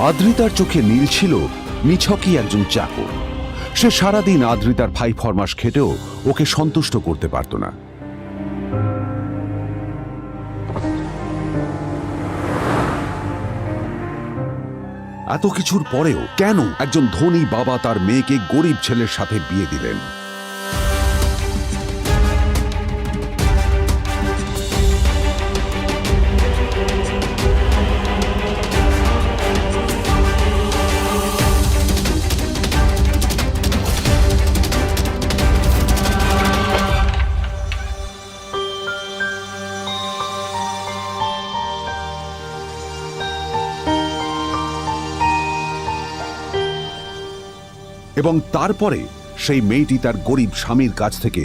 আদ্রিতার চোখে নীল ছিল নিছকই একজন চাকর। সে সারাদিন আদ্রিতার ভাই ফরমাস খেটেও ওকে সন্তুষ্ট করতে পারত না। এত কিছুর পরেও কেন একজন ধনী বাবা তার মেয়েকে গরিব ছেলের সাথে বিয়ে দিলেন? এবং তারপরে সেই মেয়েটি তার গরিব স্বামীর কাছ থেকে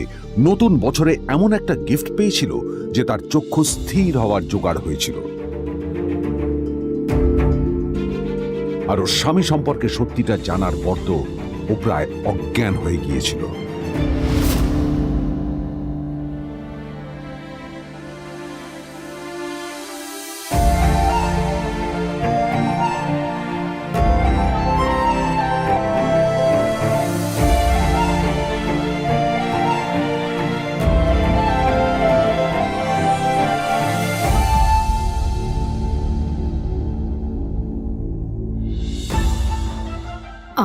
নতুন বছরে এমন একটা গিফট পেয়েছিল যে তার চক্ষু স্থির হওয়ার জোগাড় হয়েছিল। আর ওর স্বামী সম্পর্কে সত্যিটা জানার পর তো ও প্রায় অজ্ঞান হয়ে গিয়েছিল।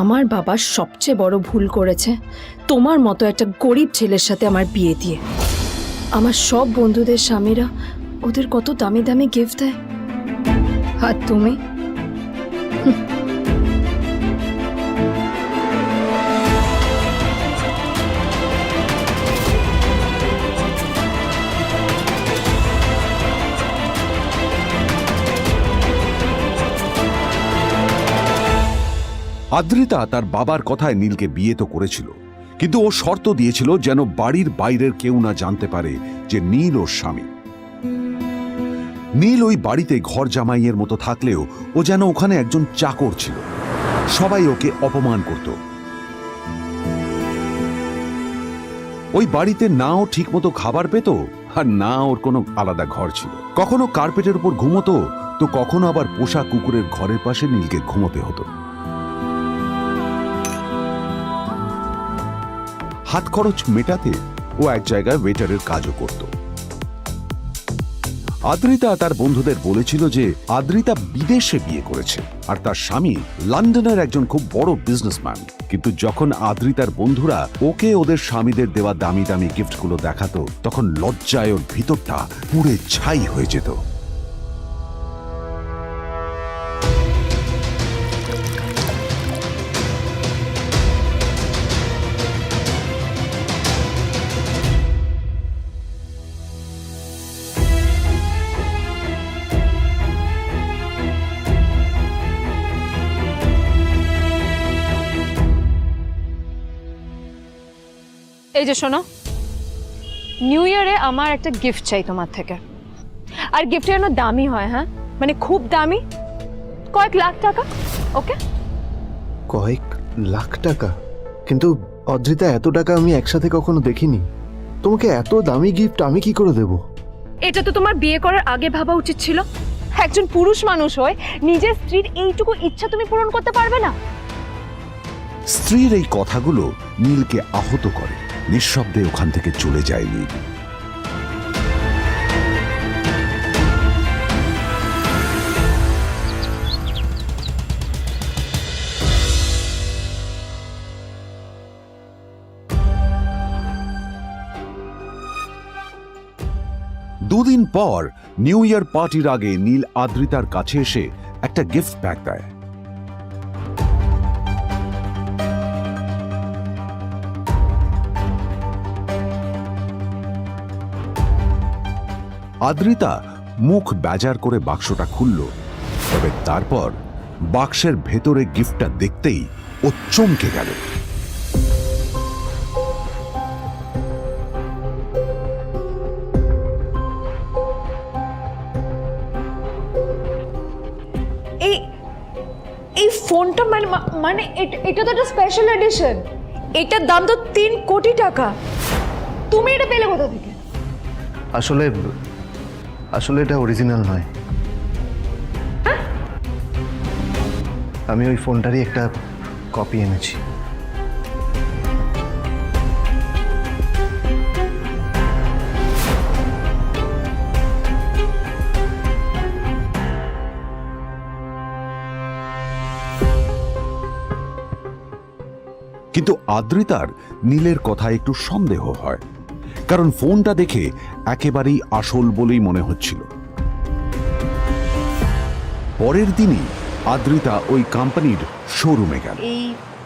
আমার বাবা সবচেয়ে বড় ভুল করেছে তোমার মতো একটা গরিব ছেলের সাথে আমার বিয়ে দিয়ে। আমার সব বন্ধুদের স্বামীরা ওদের কত দামি দামি গিফট দেয়, আর তুমি আদ্রিতা তার বাবার কথায় নীলকে বিয়ে তো করেছিল, কিন্তু ও শর্ত দিয়েছিল যেন বাড়ির বাইরের কেউ না জানতে পারে যে নীল ওর স্বামী। নীল ওই বাড়িতে ঘর জামাইয়ের মতো থাকলেও ও যেন ওখানে একজন চাকর ছিল। সবাই ওকে অপমান করত। ওই বাড়িতে না ও ঠিক মতো খাবার পেত, আর না ওর কোনো আলাদা ঘর ছিল। কখনো কার্পেটের উপর ঘুমোতো, তো কখনো আবার পোষা কুকুরের ঘরের পাশে নীলকে ঘুমোতে হতো। হাত খরচ মেটাতে ও এক জায়গায় ওয়েটারের কাজও করত। আদ্রিতা তার বন্ধুদের বলেছিল যে আদ্রিতা বিদেশে বিয়ে করেছে আর তার স্বামী লন্ডনের একজন খুব বড় বিজনেসম্যান। কিন্তু যখন আদ্রিতার বন্ধুরা ওকে ওদের স্বামীদের দেওয়া দামি দামি গিফটগুলো দেখাতো, তখন লজ্জায় ওর ভিতরটা পুড়ে ছাই হয়ে যেত। এই যে শোনো, নিউ ইয়ারে আমার একটা গিফট চাই তোমার থেকে। আর গিফট যেন দামি হয়, হ্যাঁ, মানে খুব দামি, কয়েক লাখ টাকা। ওকে? কয়েক লাখ টাকা? কিন্তু অদ্রিতা, এত টাকা আমি একসাথে কখনো দেখিনি। তোমাকে এত দামি গিফট আমি কি করে দেব? এটা তো তোমার বিয়ে করার আগে ভাবা উচিত ছিল। একজন পুরুষ মানুষ হয়ে নিজের স্ত্রীর এইটুকু ইচ্ছা তুমি পূরণ করতে পারবে না? স্ত্রীর এই কথাগুলো নীলকে আহত করে। নিঃশব্দে ওখান থেকে চলে যায় নীল। দুদিন পর নিউ ইয়ার পার্টির আগে নীল আদ্রিতার কাছে এসে একটা গিফট প্যাক দেয়। আদ্রিতা মুখ বেজার করে বাক্সটা খুলল, তবে তারপর বাক্সের ভেতরে গিফটটা দেখতেই ও চমকে গেল। ফোনটা মানে এটা তো একটা স্পেশাল এডিশন, এটার দাম তো 3 কোটি টাকা। তুমি এটা পেলে কোথা থেকে? আসলে আসলে এটা অরিজিনাল নয়। আমি ওই ফোনটারই একটা কপি এনেছি। কিন্তু আদ্রিতার নীলের কথায় একটু সন্দেহ হয়, কারণ ফোনটা দেখে একেবারেই আসল বলেই মনে হচ্ছিল। পরের দিনই আদ্রিতা ওই কোম্পানির শোরুমে গেল। এই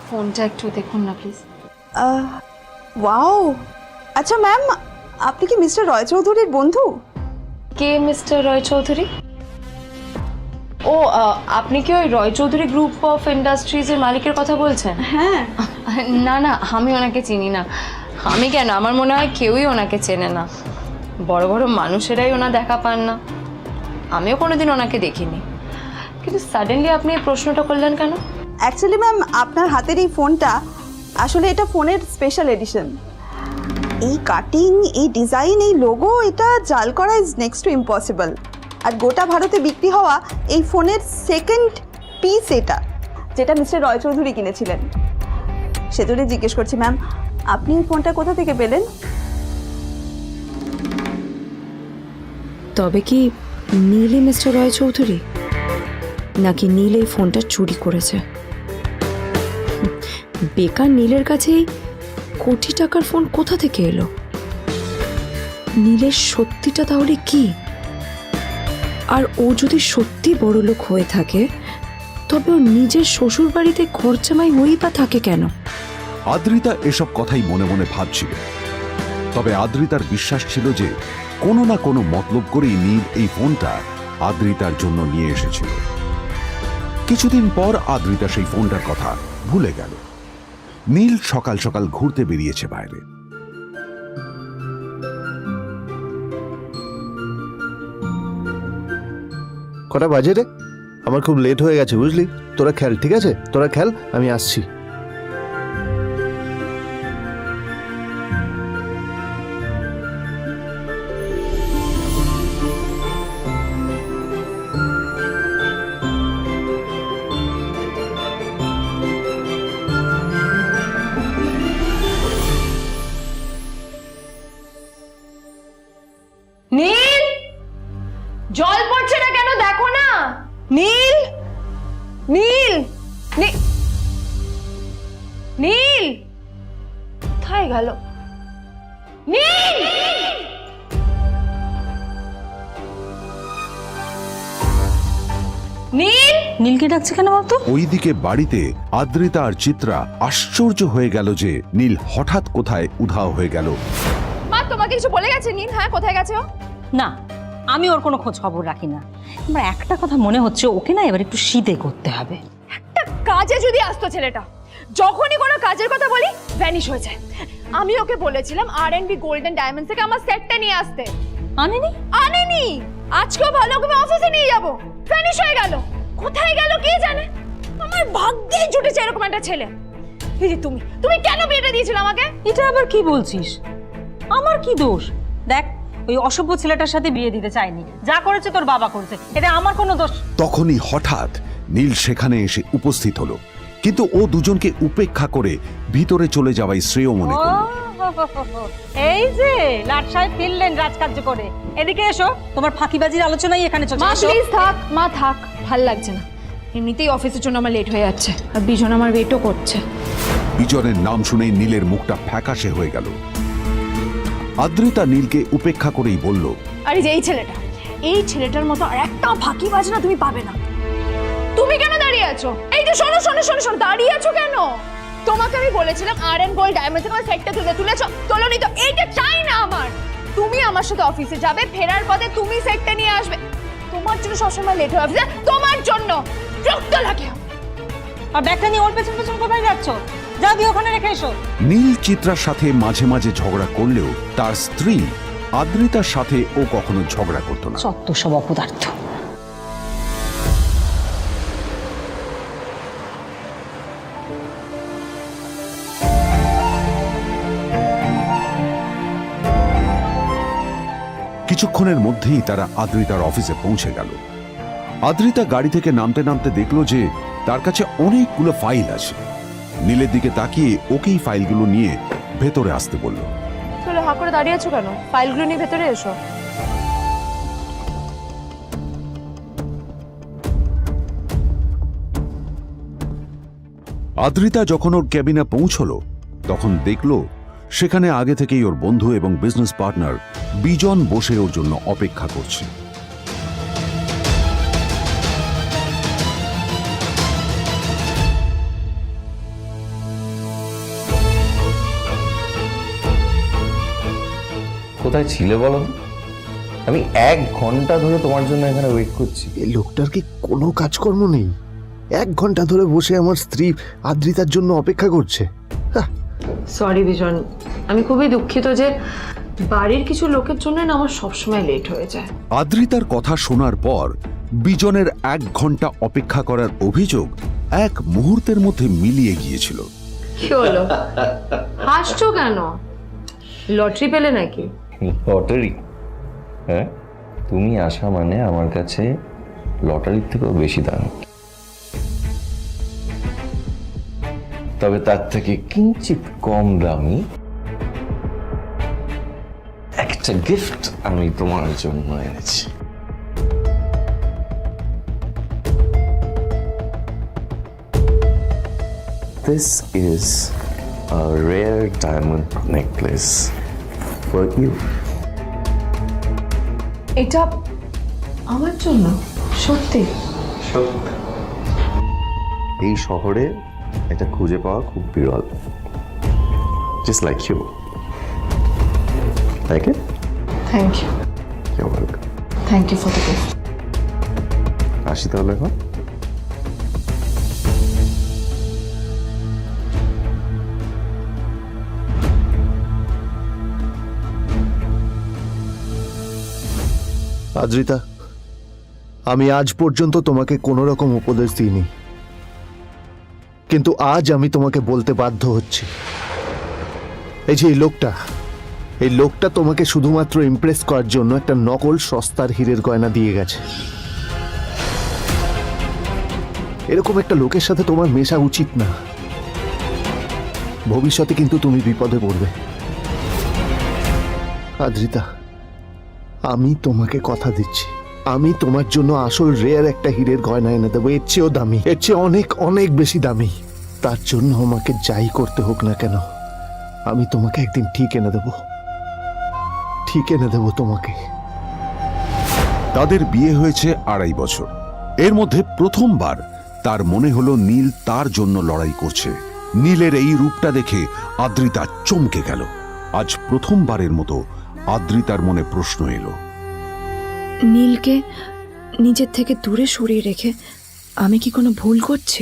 ফোনটা একটু দেখুন না প্লিজ। ওয়াও, আচ্ছা ম্যাম, আপনি কি মিস্টার রয় চৌধুরীর বন্ধু? কে মিস্টার রয় চৌধুরী? ও, আপনি কি ওই রয় চৌধুরী গ্রুপ অফ ইন্ডাস্ট্রিজের মালিকের কথা বলছেন? হ্যাঁ। না না, আমি ওনাকে চিনি না। আমি কেন, আমার মনে হয় কেউই ওনাকে চেনে না। বড় বড় মানুষেরাই ওনা দেখা পান না। আমিও কোনোদিন ওনাকে দেখিনি, কিন্তু সাডেনলি আপনি এই প্রশ্নটা করলেন কেন? অ্যাকচুয়ালি ম্যাম, আপনার হাতের এই ফোনটা আসলে এটা ফোনের স্পেশাল এডিশন। এই কাটিং, এই ডিজাইন, এই লোগো, এটা জাল করা ইজ নেক্সট টু ইম্পসিবল। আর গোটা ভারতে বিক্রি হওয়া এই ফোনের সেকেন্ড পিস এটা, যেটা মিস্টার রয় চৌধুরী কিনেছিলেন। সেজন্য জিজ্ঞেস করছি ম্যাম, আপনি এই ফোনটা কোথা থেকে পেলেন? তবে কি নীলই মিস্টার রয় চৌধুরী, নাকি নীল এই ফোনটা চুরি করেছে? বেকার নীলের কাছেই কোটি টাকার ফোন কোথা থেকে এলো? নীলের সত্যিটা তাহলে কি? আর ও যদি সত্যি বড়লোক হয়ে থাকে, তবে ও নিজের শ্বশুর বাড়িতে খরচামাই হয়েই বা থাকে কেন? আদ্রিতা এসব কথাই মনে মনে ভাবছিল। তবে আদ্রিতার বিশ্বাস ছিল যে কোনো না কোনো মতলব করেই নীল এই ফোনটা আদ্রিতার জন্য নিয়ে এসেছিল। কিছুদিন পর আদ্রিতা সেই ফোনটার কথা ভুলে গেল। নীল সকাল সকাল ঘুরতে বেরিয়েছে বাইরে। কটা বাজে রে? আমার খুব লেট হয়ে গেছে, বুঝলি? তোরা খেল, ঠিক আছে? তোরা খেল, আমি আসছি। নীল, জল পড়ছে না কেন দেখো না। নীল, নীল, নীল কোথায় গেল? নীল, নীল, নীলকে ডাকছে কেন বলতো? ওইদিকে বাড়িতে আদ্রিতা আর চিত্রা আশ্চর্য হয়ে গেল যে নীল হঠাৎ কোথায় উধাও হয়ে গেল। মা তোমাকে কিছু বলে গেছে নীল? হ্যাঁ, কোথায় গেছে ও? না, আমি ওর কোনো খোঁজ খবর রাখি না। আমার একটা কথা মনে হচ্ছে, ওকে না এবার একটু শীতে করতে হবে। একটা কাজে যদি আসতো ছেলেটা, যখনই কোনো কাজের কথা বলি ভ্যানিশ হয়ে যায়। আমি ওকে বলেছিলাম R&B গোল্ড এন্ড ডায়মন্ডস থেকে আমার সেটটা নিয়ে আসতে, আনেনি। আনেনি। আজকেও ভালো করে অফিসে নিয়ে যাব, ভ্যানিশ হয়ে গেল। কোথায় গেল কে জানে। আমার ভাগ্যে জুটেছে এরকম একটা ছেলে। এই যে তুমি কেন বিয়েটা দিয়েছিলে আমাকে? এটা আবার কি বলছিস? আমার কি দোষ? দেখ, ওই অসভ্য ছেলেটার সাথে বিয়ে দিতে চাইনি। যা করেছে তোর বাবা করেছে, এটা আমার কোনো দোষ। তখনই হঠাৎ নীল সেখানে এসে উপস্থিত হলো, কিন্তু ও দুজনকে উপেক্ষা করে ভিতরে চলে যাওয়াই শ্রেয় মনে করল। এই যে লাট সাহেব ফিরলেন রাজকার্য করে। এদিকে এসো, তোমার ফাঁকিবাজির আলোচনাই এখানে চলছে। মা প্লিজ থাক, মা থাক, ভাল লাগছে না। এমনিতেই অফিসের জন্য আমার লেট হয়ে যাচ্ছে, আর বিজন আমার ওয়েটও করছে। বিজনের নাম শুনেই নীলের মুখটা ফ্যাকাশে হয়ে গেল। আদ্রিতা নীলকে উপেক্ষা করেই বলল, আরে যে এই ছেলেটার মতো আর একটা ফাঁকিবাজ না তুমি পাবে না। তুমি কেন দাঁড়িয়ে আছো? এই যে শোনো শোনো শোনো শোনো, দাঁড়িয়ে আছো কেন? তোমাকে আমি বলেছিলাম R&B গোল্ড ডায়মন্ডস থেকে আমার সেটটা তুলেছো, তোলোনি তো। এইটা চাই না আমার। তুমি আমার সাথে অফিসে যাবে, ফেরার পথে তুমি সেটটা নিয়ে আসবে। তোমার জন্য সবসময় লেট হয় অফিসে, তোমার জন্য। বিরক্ত লাগে। আর ব্যাগটা নিয়ে ওর পেছন পেছন কোথায় যাচ্ছ? যাও দিয়ে ওখানে রেখে এসো। নীল চিত্রার সাথে মাঝে মাঝে ঝগড়া করলেও তার স্ত্রী আদ্রিতার সাথে ও কখনো ঝগড়া করতো না। সত্য সব অপদার্থ। কিছুক্ষণের মধ্যেই তারা আদ্রিতার অফিসে পৌঁছে গেল। আদ্রিতা গাড়ি থেকে নামতে নামতে দেখলো যে তার কাছে অনেকগুলো ফাইল আছে। নীলের দিকে তাকিয়ে ওকেই ফাইলগুলো নিয়ে ভেতরে আসতে বলল। চলো, হা করে দাঁড়িয়ে আছো কেন? ফাইলগুলো নিয়ে ভেতরে এসো। আদ্রিতা যখন ওর ক্যাবিনে পৌঁছলো তখন দেখলো সেখানে আগে থেকেই ওর বন্ধু এবং বিজনেস পার্টনার বিজন বসে ওর জন্য অপেক্ষা করছে। কোথায় ছিলে বলো? আমি 1 ঘন্টা ধরে তোমার জন্য এখানে ওয়েট করছি। এই লোকটার কি কোনো কাজকর্ম নেই? 1 ঘন্টা ধরে বসে আমার স্ত্রী আদ্রিতার জন্য অপেক্ষা করছে। সরি বিজন, আমি খুবই দুঃখিত যে বাড়ির কিছু লোকের জন্য না আমার সবসময় লেট হয়ে যায়। আদ্রিতার কথা শোনার পর বিজনের 1 ঘন্টা অপেক্ষা করার অভিযোগ 1 মুহূর্তের মধ্যে মিলিয়ে গিয়েছিল। কি হলো, হাসছো কেন? লটারি পেলে নাকি? লটারি? হ্যাঁ, তুমি আসা মানে আমার কাছে লটারির থেকেও বেশি দাম। তবে তার থেকে কিঞ্চিত কম দামি একটা গিফট আমি তোমার জন্য এনেছি। This is a rare diamond necklace for you. এটা আমার জন্য? সত্যি? এই শহরে এটা খুঁজে পাওয়া খুব বিরল। Just like you. Like it? Thank you. You're welcome. Thank you for the gift. আসি তাহলে এখন। আদ্রিতা, আমি আজ পর্যন্ত তোমাকে কোনো রকম উপদেশ দিইনি, কিন্তু আজ আমি তোমাকে বলতে বাধ্য হচ্ছি। এই যে এই লোকটা তোমাকে শুধুমাত্র ইমপ্রেস করার জন্য একটা নকল সস্তার হীরের গয়না দিয়ে গেছে। এরকম একটা লোকের সাথে তোমার মেশা উচিত না। ভবিষ্যতে কিন্তু তুমি বিপদে পড়বে। আদ্রিতা, আমি তোমাকে কথা দিচ্ছি, আমি তোমার জন্য আসল রেয়ার একটা হীরের গয়না এনে দেবো, এর চেয়েও দামি, এর চেয়ে অনেক অনেক বেশি দামি। তার জন্য আমাকে যাই করতে হোক না কেন, আমি তোমাকে একদিন ঠিক এনে দেবো, ঠিক এনে দেবো তোমাকে। তাদের বিয়ে হয়েছে 2.5 বছর। এর মধ্যে প্রথমবার তার মনে হলো নীল তার জন্য লড়াই করছে। নীলের এই রূপটা দেখে আদ্রিতা চমকে গেল। আজ প্রথমবারের মতো আদ্রিতার মনে প্রশ্ন এলো, নীলকে নিজের থেকে দূরে সরিয়ে রেখে আমি কি কোনো ভুল করছি?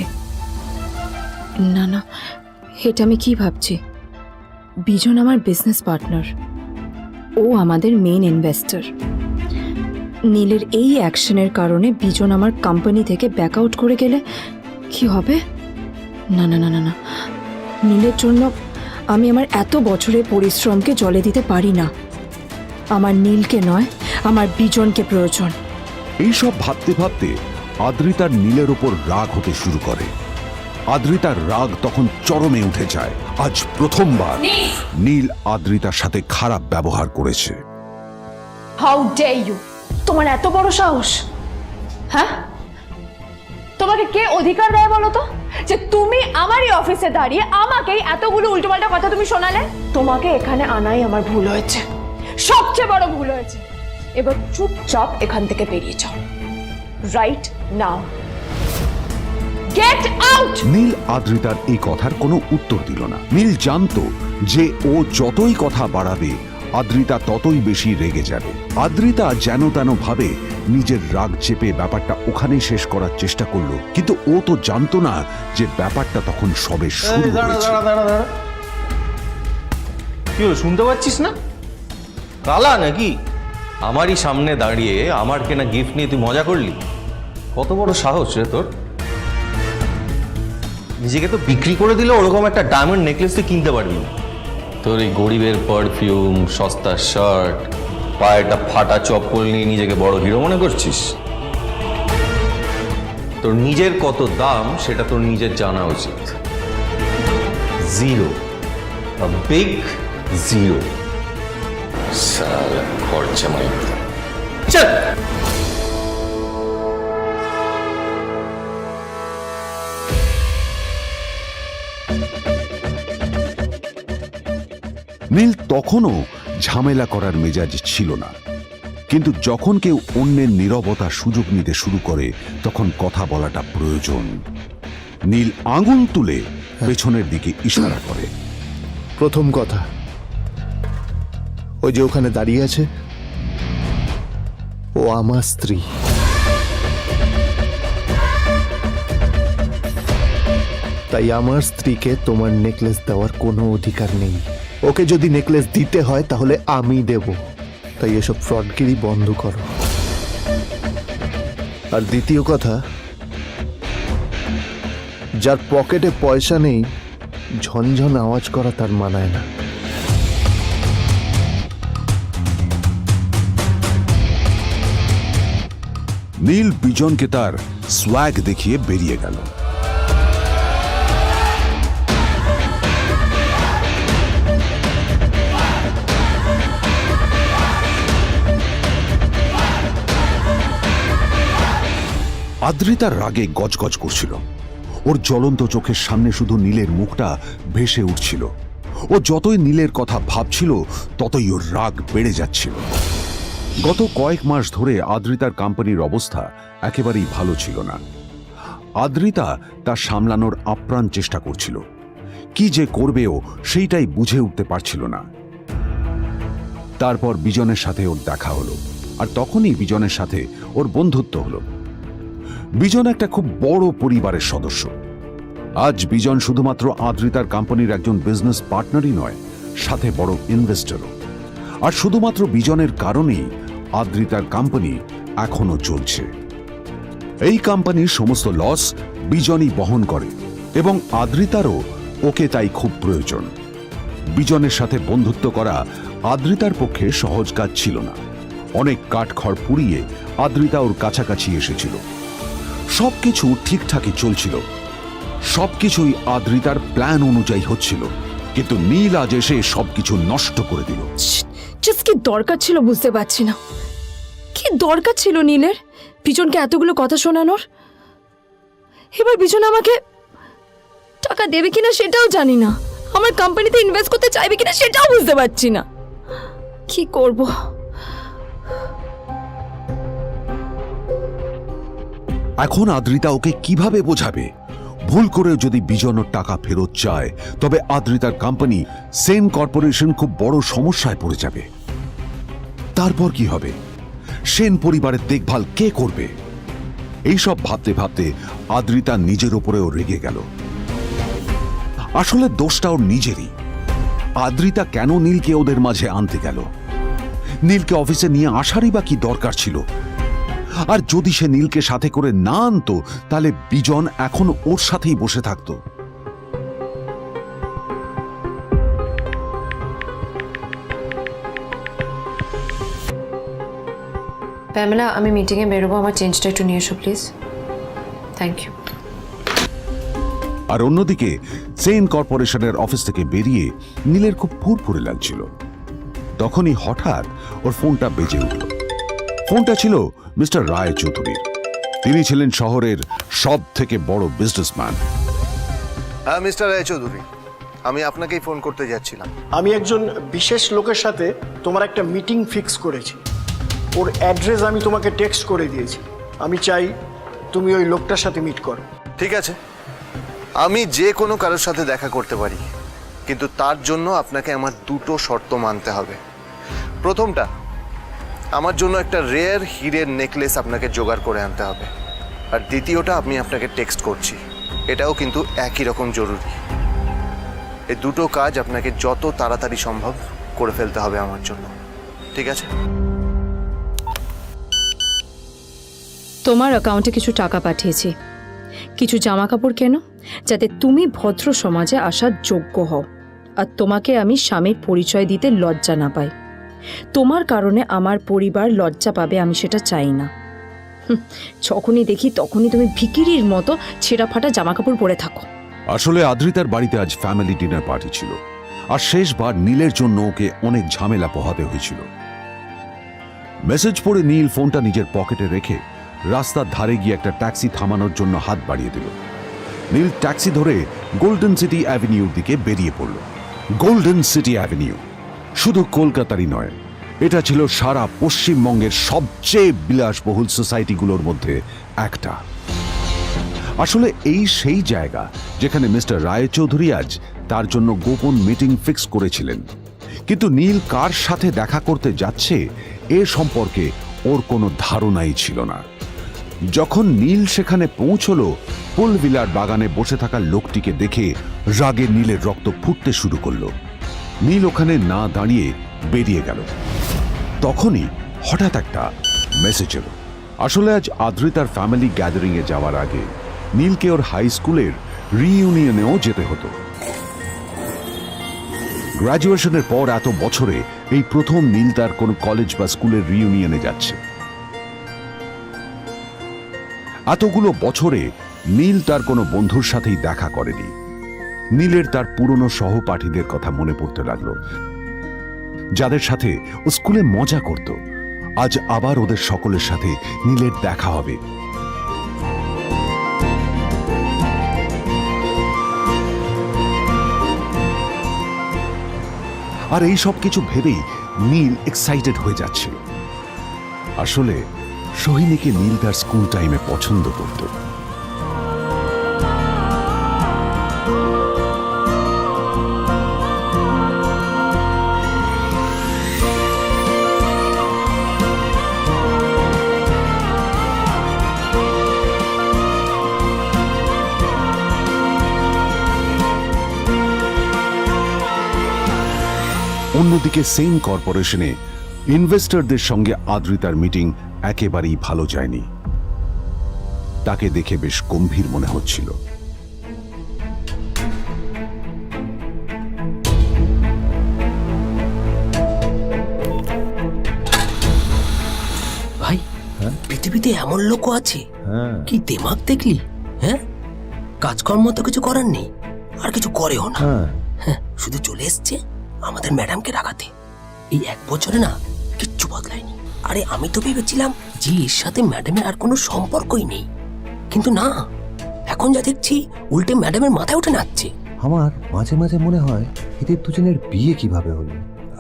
না না, এটা আমি কি ভাবছি? বিজন আমার বিজনেস পার্টনার, ও আমাদের মেইন ইনভেস্টর। নীলের এই অ্যাকশনের কারণে বিজন আমার কোম্পানি থেকে ব্যাকআউট করে গেলে কি হবে? না না না না না, নীলের জন্য আমি আমার এত বছরের পরিশ্রমকে জলে দিতে পারি না। আমার নীলকে নয়, আমার বিজনকে প্রয়োজন। এইসব ভাবতে ভাবতে আদ্রিতার নীলের ওপর রাগ হতে শুরু করে। আদ্রিতার রাগ তখন চরমে উঠে যায়। আজ প্রথমবার নীল আদ্রিতার সাথে খারাপ ব্যবহার করেছে। How dare you! তোমার এত বড় সাহস! হ্যাঁ, তোমাকে কে অধিকার দেয় বলো তো যে তুমি আমারই অফিসে দাঁড়িয়ে আমাকেই এতগুলো উল্টোপাল্টা কথা তুমি শোনালে? তোমাকে এখানে আনাই আমার ভুল হয়েছে, সবচেয়ে বড় ভুল হয়েছে। এবার চুপচাপ এখান থেকে বেরিয়ে যাও, right now. Get out! Neel আদ্রিতার এই কথার কোনো উত্তর দিল না। নীল জানতো যে ও যতই কথা বাড়াবে আদ্রিতা ততই বেশি রেগে যাবে। আদ্রিতা যেন তেন ভাবে নিজের রাগ চেপে ব্যাপারটা ওখানেই শেষ করার চেষ্টা করলো, কিন্তু ও তো জানতো না যে ব্যাপারটা তখন সবে শুরু হয়েছে। কি হলো, শুনতে পাচ্ছিস না? কালা নাকি? আমারই সামনে দাঁড়িয়ে আমার কেনা গিফট নিয়ে তুই মজা করলি? কত বড় সাহস রে তোর! নিজেকে তো বিক্রি করে দিলে ওরকম একটা ডায়মন্ড নেকলেস তুই কিনতে পারবি না। তোর এই গরিবের পারফিউম, সস্তা শার্ট, পায়ে একটা ফাটা চপ্পল নিয়ে নিজেকে বড় হিরো মনে করছিস? তোর নিজের কত দাম সেটা তোর নিজের জানা উচিত। Zero, big zero. সালা খরচা মাই চল। নীল তখনও ঝামেলা করার মেজাজ ছিল না, কিন্তু যখন কেউ অন্যের নীরবতা সুযোগ নিতে শুরু করে তখন কথা বলাটা প্রয়োজন। নীল আঙুল তুলে পেছনের দিকে ইশারা করে। প্রথম কথা, ওই যে ওখানে দাঁড়িয়ে আছে, ও আমার স্ত্রী। তাই আমার স্ত্রীকে তোমার নেকলেস দেওয়ার কোনো অধিকার নেই। ওকে যদি নেকলেস দিতে হয় তাহলে আমি দেব। তাই এসব ফ্রডগিরি বন্ধ করো। আর দ্বিতীয় কথা, যার পকেটে পয়সা নেই ঝনঝন আওয়াজ করা তার মানায় না। নীল বিজনকে তার সোয়াগ দেখিয়ে বেরিয়ে গেল। আদ্রিতার রাগে গজগজ করছিল। ওর জ্বলন্ত চোখের সামনে শুধু নীলের মুখটা ভেসে উঠছিল। ও যতই নীলের কথা ভাবছিল ততই ওর রাগ বেড়ে যাচ্ছিল। গত কয়েক মাস ধরে আদ্রিতার কোম্পানির অবস্থা একেবারেই ভালো ছিল না। আদ্রিতা তা সামলানোর আপ্রাণ চেষ্টা করছিল। কি যে করবেও সেইটাই বুঝে উঠতে পারছিল না। তারপর বিজনের সাথে ওর দেখা হলো, আর তখনই বিজনের সাথে ওর বন্ধুত্ব হলো। বিজন একটা খুব বড় পরিবারের সদস্য। আজ বিজন শুধুমাত্র আদ্রিতার কোম্পানির একজন বিজনেস পার্টনারই নয়, সাথে বড় ইনভেস্টরও। আর শুধুমাত্র বিজনের কারণেই আদ্রিতার কোম্পানি এখনো চলছে। এই কোম্পানির সমস্ত লস বিজনই বহন করে এবং আদ্রিতারও ওকে তাই খুব প্রয়োজন। বিজনের সাথে বন্ধুত্ব করা আদ্রিতার পক্ষে সহজ কাজ ছিল না। অনেক কাঠখড় পুড়িয়ে আদ্রিতা ওর কাছাকাছি এসেছিল। সবকিছু ঠিকঠাকই চলছিল, সবকিছুই আদ্রিতার প্ল্যান অনুযায়ী হচ্ছিল, কিন্তু নীল আজ এসে সবকিছু নষ্ট করে দিল। জাস্ট কি দরকার ছিল বুঝতে পারছি না। কি দরকার ছিল নীলের বিজনকে এতগুলো কথা শোনানোর? এবার বিজন আমাকে টাকা দেবে কিনা সেটাও জানি না। আমার কোম্পানিতে ইনভেস্ট করতে চাইবে কিনা সেটাও বুঝতে পারছি না। কি করব? এখন আদ্রিতা ওকে কিভাবে বোঝাবে? ভুল করে যদি বিজন ওর টাকা ফেরত চায় তবে আদ্রিতার কোম্পানি সেন কর্পোরেশন খুব বড় সমস্যায় পড়ে যাবে। তারপর কি হবে? সেন পরিবারের দেখভাল কে করবে? এইসব ভাবতে ভাবতে আদ্রিতা নিজের উপরেও রেগে গেল। আসলে দোষটা ওর নিজেরই। আদ্রিতা কেন নীলকে ওদের মাঝে আনতে গেল? নীলকে অফিসে নিয়ে আসারই বা কি দরকার ছিল? আর যদি সে নীলকে সাথে করে না আনতো তাহলে বিজন এখন ওর সাথেই বসে থাকতো। প্যামেলা, আমি মিটিংয়ে বেরোবো, আমার চেঞ্জটা একটু নিয়ে এসো প্লিজ। Thank you. আর অন্যদিকে সেন কর্পোরেশনের অফিস থেকে বেরিয়ে নীলের খুব ফুরফুরে লাগছিল। তখনই হঠাৎ ওর ফোনটা বেজে উঠল। ফোনটা ছিল মিস্টার রায় চৌধুরীর। তিনি ছিলেন শহরের সব থেকে বড় বিজনেসম্যান। হ্যাঁ মিস্টার রায়চৌধুরী, আমি আপনাকেই ফোন করতে যাচ্ছিলাম। আমি একজন বিশেষ লোকের সাথে তোমার একটা মিটিং ফিক্স করেছি। ওর অ্যাড্রেস আমি তোমাকে টেক্সট করে দিয়েছি। আমি চাই তুমি ওই লোকটার সাথে মিট করো। ঠিক আছে, আমি যে কোনো কারোর সাথে দেখা করতে পারি, কিন্তু তার জন্য আপনাকে আমার দুটো শর্ত মানতে হবে। প্রথমটা, আমার জন্য একটা রেয়ার হীরের নেকলেস আপনাকে জোগাড় করে আনতে হবে। আর দ্বিতীয়টা, আমি আপনাকে টেক্সট করছি, এটাও কিন্তু একই রকম জরুরি। এই দুটো কাজ আপনাকে যত তাড়াতাড়ি সম্ভব করে ফেলতে হবে আমার জন্য, ঠিক আছে? তোমার অ্যাকাউন্টে কিছু টাকা পাঠিয়েছি। কিছু জামা কাপড় কেনো, যাতে তুমি ভদ্র সমাজে আসার যোগ্য হও আর তোমাকে আমি স্বামীর পরিচয় দিতে লজ্জা না পাই। তোমার কারণে আমার পরিবার লজ্জা পাবে, আমি সেটা চাই না। যখনই দেখি তখনই তুমি ভিকিরির মতো ছেঁড়া ফাটা জামা কাপড় পরে থাকো। আসলে আদ্রিতার বাড়িতে আজ ফ্যামিলি ডিনার পার্টি ছিল, আর শেষবার নীলের জন্য ওকে অনেক ঝামেলা পোহাতে হয়েছিল। মেসেজ পড়ে নীল ফোনটা নিজের পকেটে রেখে রাস্তার ধারে গিয়ে একটা ট্যাক্সি থামানোর জন্য হাত বাড়িয়ে দিল। নীল ট্যাক্সি ধরে গোল্ডেন সিটি অ্যাভিনিউর দিকে বেরিয়ে পড়ল। গোল্ডেন সিটি অ্যাভিনিউ শুধু কলকাতারই নয়, এটা ছিল সারা পশ্চিমবঙ্গের সবচেয়ে বিলাসবহুল সোসাইটিগুলোর মধ্যে একটা। আসলে এই সেই জায়গা যেখানে মিস্টার রায়চৌধুরী আজ তার জন্য গোপন মিটিং ফিক্স করেছিলেন। কিন্তু নীল কার সাথে দেখা করতে যাচ্ছে এ সম্পর্কে ওর কোনো ধারণাই ছিল না। যখন নীল সেখানে পৌঁছল, পুলভিলার বাগানে বসে থাকা লোকটিকে দেখে রাগে নীলের রক্ত ফুটতে শুরু করলো। নীল ওখানে না দাঁড়িয়ে বেরিয়ে গেল। তখনই হঠাৎ একটা মেসেজ এলো। আসলে আজ আদ্রিতার ফ্যামিলি গ্যাদারিং এ যাওয়ার আগে নীলকে ওর হাই স্কুলের রিইউনিয়নেও যেতে হতো। গ্র্যাজুয়েশনের পর এত বছরে এই প্রথম নীল তার কোনো কলেজ বা স্কুলের রিইউনিয়নে যাচ্ছে। এতগুলো বছরে নীল তার কোনো বন্ধুর সাথেই দেখা করেনি। নীলের তার পুরনো সহপাঠীদের কথা মনে পড়তে লাগলো, যাদের সাথে ও স্কুলে মজা করত। আজ আবার ওদের সকলের সাথে নীলের দেখা হবে। আর এই সব কিছু ভেবেই নীল এক্সাইটেড হয়ে যাচ্ছিল। আসলে সোহিনীকে নীল তার স্কুল টাইমে পছন্দ করত। অন্যদিকে সেম কর্পোরেশনে ইনভেস্টরদের সঙ্গে আদ্রিতার মিটিং একেবারেই ভালো যায়নি। তাকে দেখে বেশ গম্ভীর মনে হচ্ছিল। ভাই, পৃথিবীতে এমন লোকও আছে, কি দিমাগ দেখলি? হ্যাঁ, কাজকর্ম তো কিছু করার নেই, আর কিছু করেও না। হ্যাঁ, শুধু চলে এসছে আমাদের ম্যাডামকে রাখাতে। এই 1 বছরে না কিচ্ছু বদলায়নি। আরে আমি তো ভেবেছিলাম যে এর সাথে ম্যাডামের আর কোনো সম্পর্কই নেই, কিন্তু না, এখন যা দেখছি উল্টে ম্যাডামের মাথায় উঠে নাচছে। আমার মাঝে মাঝে মনে হয় এদের দুজনের বিয়ে কিভাবে হলো।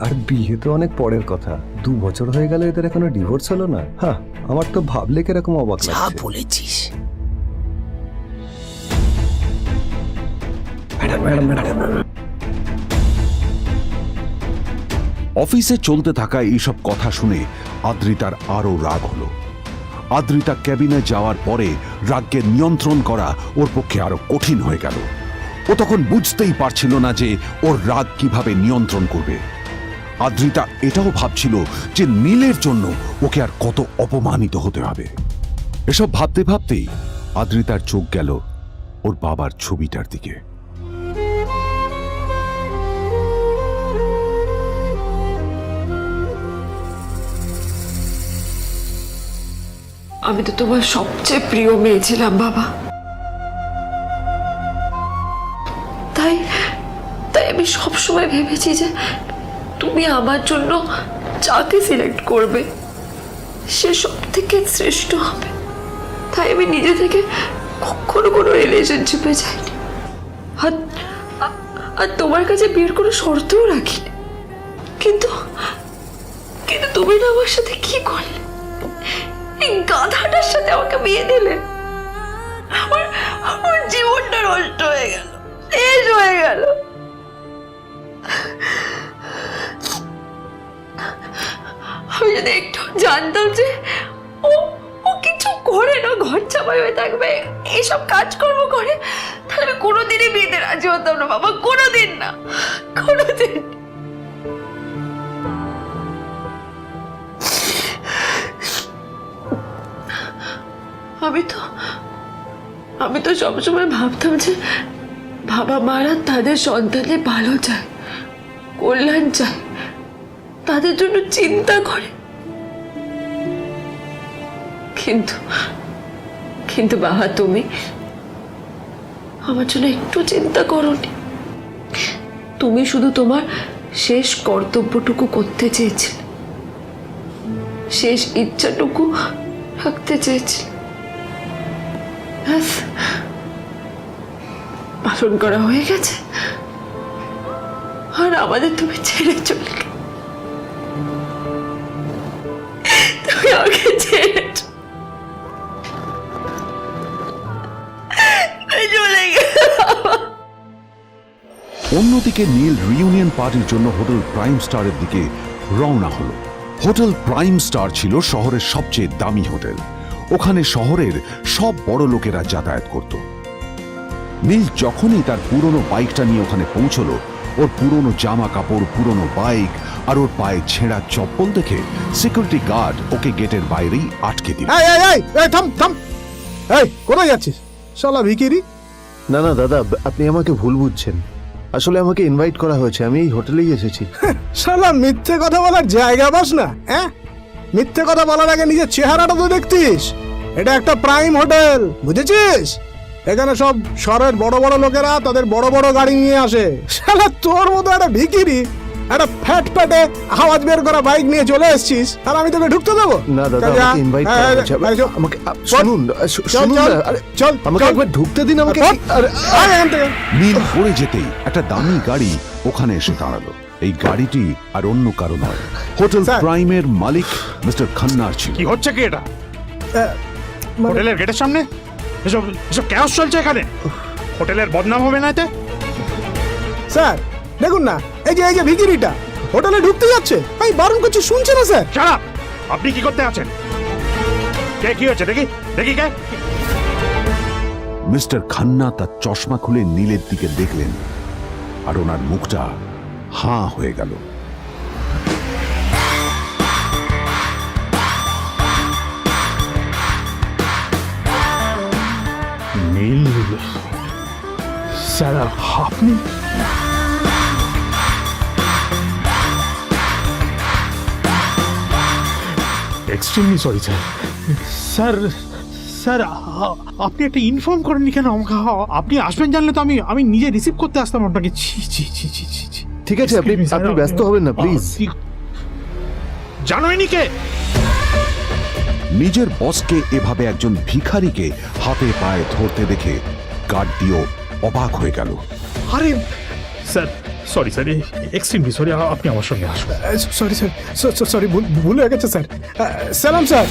আর বিয়ে তো অনেক পরের কথা, 2 বছর হয়ে গেল, এদের এখনো ডিভোর্স হলো না। হ্যাঁ, আমার তো ভাবলে কিরকম অবাক যা লাগছে। বলেছিস। অফিসে চলতে থাকা এইসব কথা শুনে আদ্রিতার আরো রাগ হলো। আদ্রিতা ক্যাবিনে যাওয়ার পরে রাগকে নিয়ন্ত্রণ করা ওর পক্ষে আরো কঠিন হয়ে গেল। ও তখন বুঝতেই পারছিল না যে ওর রাগ কিভাবে নিয়ন্ত্রণ করবে। আদ্রিতা এটাও ভাবছিল যে নীলের জন্য ওকে আর কত অপমানিত হতে হবে। এসব ভাবতে ভাবতেই আদ্রিতার চোখ গেল ওর বাবার ছবিটার দিকে। আমি তো তোমার সবচেয়ে প্রিয় মেয়ে ছিলাম বাবা, তাই আমি সবসময় ভেবেছি যে তুমি আমার জন্য যাকে সিলেক্ট করবে সে সব থেকে শ্রেষ্ঠ হবে। তাই আমি নিজে থেকে কখনো কোনো রিলেশনশিপে যাইনি, আর তোমার কাছে বিয়ের কোনো শর্তও রাখিনি। কিন্তু তুমি না আমার সাথে কি করলে? এই গাধাটার সাথে আমাকে বিয়ে দিলে। আমার জীবনটা নষ্ট হয়ে গেল, শেষ হয়ে গেল। আমি যদি একটু জানতাম যে ও কিছু করে না, ঘর চাপাই হয়ে থাকবে, এইসব কাজকর্ম করে, তাহলে আমি কোনোদিনই বিয়েতে রাজি হতাম না বাবা, কোনোদিন না, কোনোদিন। আমি তো সবসময় ভাবতাম যে বাবা মারা তাদের সন্তানের ভালো চায়, কল্যাণ চায়, তাদের জন্য চিন্তা করে, কিন্তু কিন্তু বাবা তুমি আমার জন্য একটু চিন্তা করোনি। তুমি শুধু তোমার শেষ কর্তব্যটুকু করতে চেয়েছিলে, শেষ ইচ্ছাটুকু রাখতে চেয়েছিলে, ব্যাস পালন করা হয়ে গেছে। আর আমাদের তুমি ছেড়ে চলে গেলে, তুমি আমাকে ছেড়ে চলে গেলে। অন্যদিকে নীল রিইউনিয়ন পার্টির জন্য হোটেল প্রাইম স্টারের দিকে রওনা হলো। হোটেল প্রাইম স্টার ছিল শহরের সবচেয়ে দামি হোটেল। ওখানে শহরের সব বড় লোকেরা যাতায়াত করত। নীল যখনই তার পুরনো বাইকটা নিয়ে ওখানে পৌঁছলো, ওর পুরনো জামা কাপড়, পুরনো বাইক আর ওর পায়ে ছেঁড়া চপ্পল দেখে সিকিউরিটি গার্ড ওকে গেটের বাইরেই আটকে দিল। থাম থাম, এই কোথায় যাচ্ছিস শালা ভিকিরি? না না দাদা, আপনি আমাকে ভুল বুঝছেন। আসলে আমাকে ইনভাইট করা হয়েছে, আমি এই হোটেলেই এসেছি। শালা মিথ্যে কথা বলার জায়গা পাস না? হ্যাঁ, মিথ্যে কথা বলার আগে নিজের চেহারাটা তো দেখতিস। এটা একটা প্রাইম হোটেল, বুঝেছিস? এখানে সব শহরের বড় বড় লোকেরা তাদের বড় বড় গাড়ি নিয়ে আসে। শালা তোর মতো একটা ভিকিরি একটা ফ্যাট প্যাটে আওয়াজ বের করা বাইক নিয়ে চলে এসেছিস, আর আমি তোকে ঢুকতে দেবো না দাদা, আমাকে ইনভাইট করা হয়েছে। আমাকে শুনুন শুনুন, আরে চল আমাকে একবার ঢুকতে দিন আমাকে। নীল পড়ে যেতেই একটা দামি গাড়ি ওখানে এসে দাঁড়ালো। এই গাড়িটি আর অন্য কারো নয়, হোটেল প্রাইমের মালিক মিস্টার খান্নার ছিল। কি হচ্ছে কি এটা? হোটেলের গেটের সামনে এসব এসব ক্যাশ চলছে এখানে। হোটেলের বদনাম হবে না এতে? স্যার দেখুন না, এই যে ভিকিরিটা হোটেলে ঢুকতে যাচ্ছে, আমি বারণ করছি, শুনছে না স্যার? Shut up! আপনি কি করতে আছেন? কে কি হচ্ছে দেখি দেখি কে? মিস্টার খান্না তার চশমা খুলে নীলের দিকে দেখলেন, আর ওনার মুখটা হাঁ হয়ে গেল। নীল স্যার, আপনি? Extremely sorry sir. Sir sir, আপনি একটা ইনফর্ম করেননি কেন আমাকে? আপনি আসবেন জানলে তো আমি নিজে রিসিভ করতে আসতাম আপনাকে। ছি ছি ছি ছি ছি ছি। ঠিক আছে, আপনি ব্যস্ত হবেন না প্লিজ। জানোইনি কে? নিজের বসকে এভাবে একজন ভিখারিকে হাতে পায়ে ধরতে দেখে গার্ডটিও অবাক হয়ে গেল। আরে sir, sorry sir, extremely sorry, আপনি আমার সঙ্গে আসুন। সরি স্যার, সরি, ভুল হয়ে গেছে স্যার। সালাম স্যার।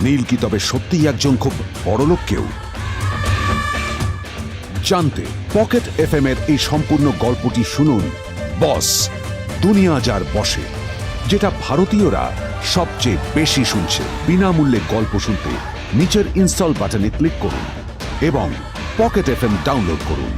নীল কি তবে সত্যিই একজন খুব বড়লোক কেউ? জানতে পকেট এফএম এর এই সম্পূর্ণ গল্পটি শুনুন বস, দুনিয়া যার বসে, যেটা ভারতীয়রা সবচেয়ে বেশি শুনছে। বিনামূল্যে গল্প শুনতে নিচের ইনস্টল বাটনে ক্লিক করুন এবং পকেট এফএম ডাউনলোড করুন।